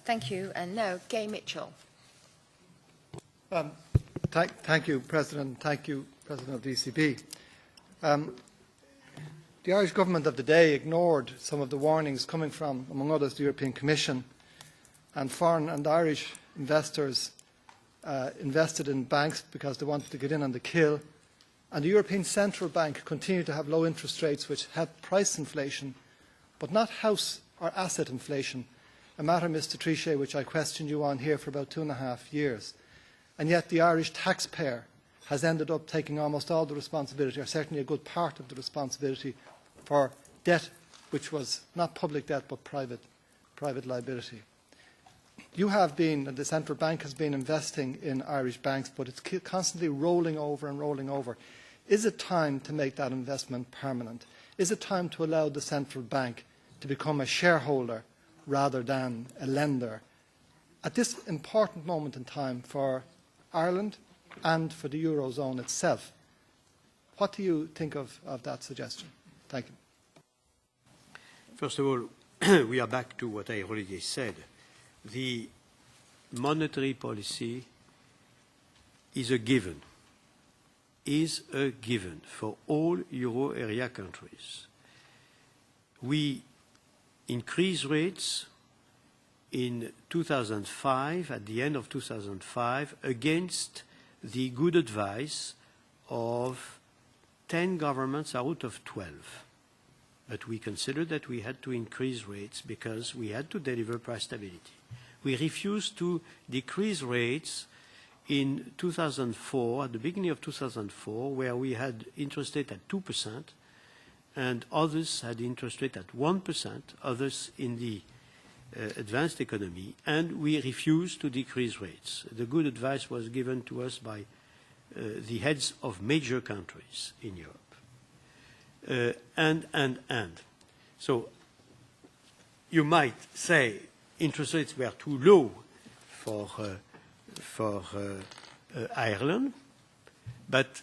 Thank you. And now, Gay Mitchell. Thank you, President. Thank you, President of the ECB. The Irish government of the day ignored some of the warnings coming from, among others, the European Commission, and foreign and Irish investors invested in banks because they wanted to get in on the kill. And the European Central Bank continued to have low interest rates which helped price inflation, but not house or asset inflation, a matter, Mr Trichet, which I questioned you on here for about 2.5 years. And yet the Irish taxpayer has ended up taking almost all the responsibility, or certainly a good part of the responsibility, for debt which was not public debt but private liability. You have been, and the central bank has been, investing in Irish banks, but it's constantly rolling over and rolling over. Is it time to make that investment permanent? Is it time to allow the central bank to become a shareholder rather than a lender at this important moment in time for Ireland and for the Eurozone itself? What do you think of that suggestion? Thank you. First of all, we are back to what I already said. The monetary policy is a given for all euro area countries. We increased rates in 2005, at the end of 2005, against the good advice of 10 governments out of 12. But we considered that we had to increase rates because we had to deliver price stability. We refused to decrease rates in 2004, at the beginning of 2004, where we had interest rate at 2%, and others had interest rate at 1%, others in the advanced economy, and we refused to decrease rates. The good advice was given to us by the heads of major countries in Europe. So you might say interest rates were too low for Ireland, but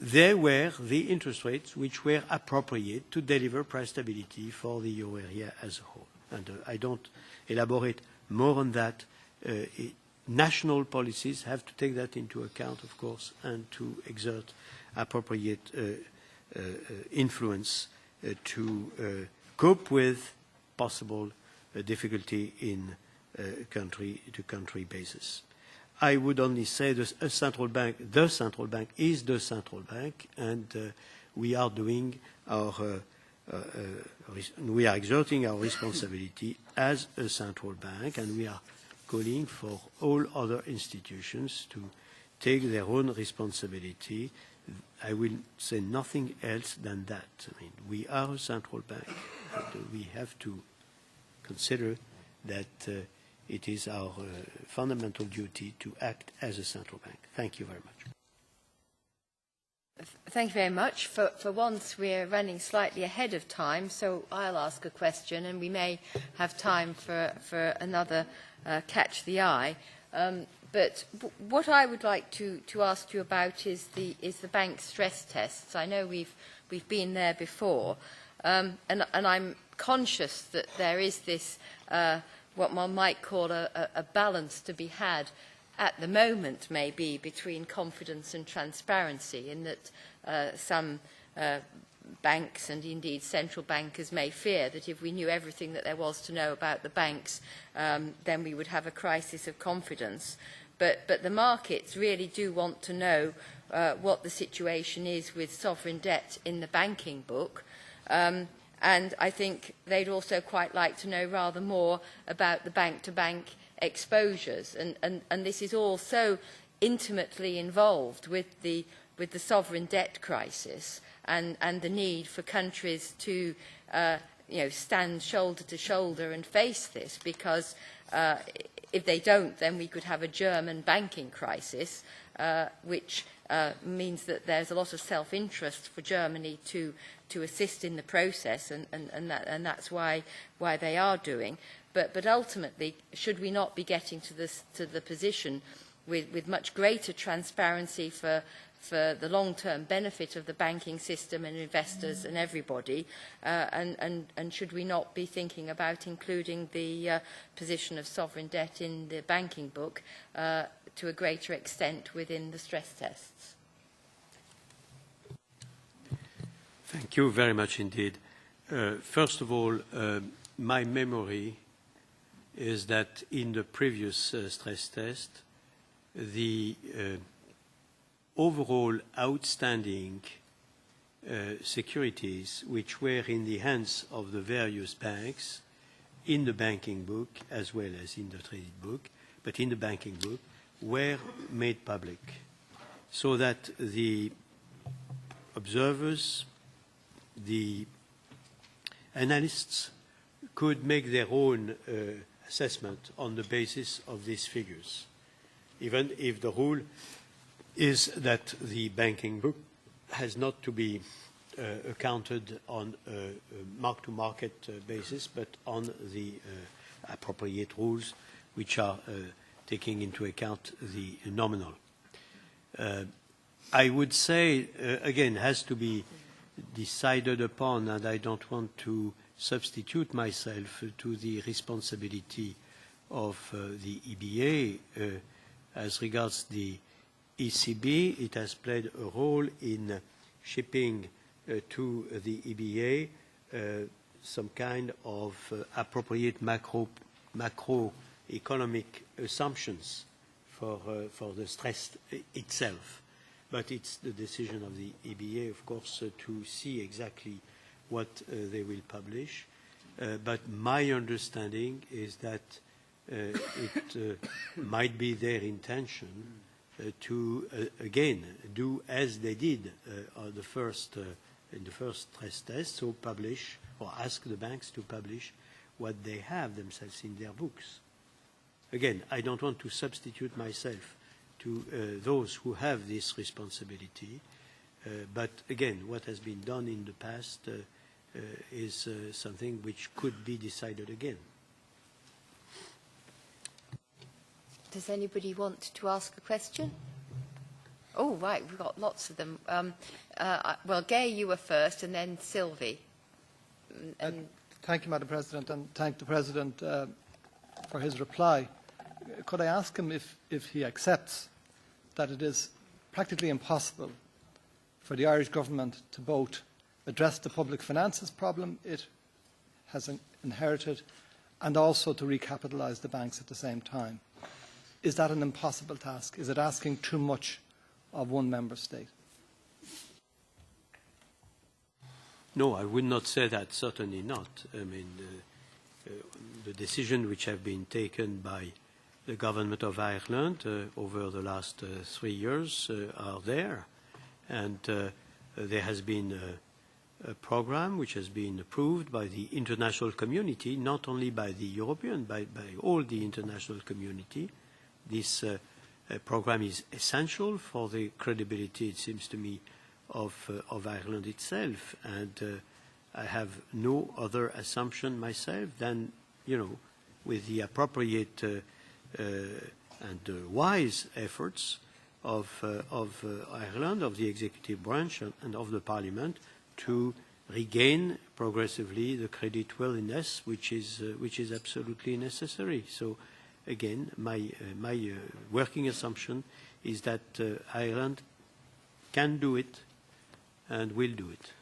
they were the interest rates which were appropriate to deliver price stability for the euro area as a whole. And I don't elaborate more on that. National policies have to take that into account, of course, and to exert appropriate influence to cope with possible difficulty in country-to-country basis. I would only say that the central bank is the central bank, and we are doing our we are exerting our responsibility as a central bank, and we are calling for all other institutions to take their own responsibility. I will say nothing else than that. I mean, we are a central bank, and we have to consider that it is our fundamental duty to act as a central bank. Thank you very much. Thank you very much. For once, we're running slightly ahead of time, so I'll ask a question, and we may have time for another catch the eye. But what I would like to ask you about is the bank stress tests. I know we've been there before, and I'm conscious that there is this what one might call a balance to be had at the moment, maybe, between confidence and transparency, in that some banks and indeed central bankers may fear that if we knew everything that there was to know about the banks, then we would have a crisis of confidence. But the markets really do want to know what the situation is with sovereign debt in the banking book. And I think they'd also quite like to know rather more about the bank-to-bank exposures. And this is all so intimately involved with the sovereign debt crisis and the need for countries to stand shoulder to shoulder and face this, because if they don't, then we could have a German banking crisis, which means that there's a lot of self-interest for Germany to assist in the process, and that's why they are doing. But ultimately, should we not be getting to the position with much greater transparency for for the long-term benefit of the banking system and investors and everybody, and should we not be thinking about including the position of sovereign debt in the banking book to a greater extent within the stress tests? Thank you very much indeed. First of all, my memory is that in the previous stress test, the overall outstanding securities which were in the hands of the various banks in the banking book as well as in the credit book, but in the banking book, were made public so that the observers, the analysts could make their own assessment on the basis of these figures, even if the rule is that the banking book has not to be accounted on a mark-to-market basis, but on the appropriate rules which are taking into account the nominal. I would say, again, has to be decided upon, and I don't want to substitute myself to the responsibility of the EBA. As regards the ECB, it has played a role in shipping to the EBA some kind of appropriate macroeconomic assumptions for the stress itself. But it's the decision of the EBA, of course, to see exactly what they will publish. But my understanding is that it might be their intention to, again, do as they did in the first stress test, so publish or ask the banks to publish what they have themselves in their books. Again, I don't want to substitute myself to those who have this responsibility. But again, what has been done in the past is something which could be decided again. Does anybody want to ask a question? Oh, right, we've got lots of them. Well, Gay, you were first, and then Sylvie. Thank you, Madam President, and thank the President for his reply. Could I ask him if he accepts that it is practically impossible for the Irish government to both address the public finances problem it has inherited and also to recapitalise the banks at the same time? Is that an impossible task? Is it asking too much of one member state? No, I would not say that, certainly not. I mean, the decision which have been taken by the government of Ireland over the last 3 years are there. And there has been a program which has been approved by the international community, not only by the European, by all the international community. This program is essential for the credibility, it seems to me, of Ireland itself. And I have no other assumption myself than, with the appropriate and wise efforts of Ireland, of the executive branch and of the Parliament, to regain progressively the creditworthiness which is absolutely necessary. So, again, my working assumption is that Ireland can do it and will do it.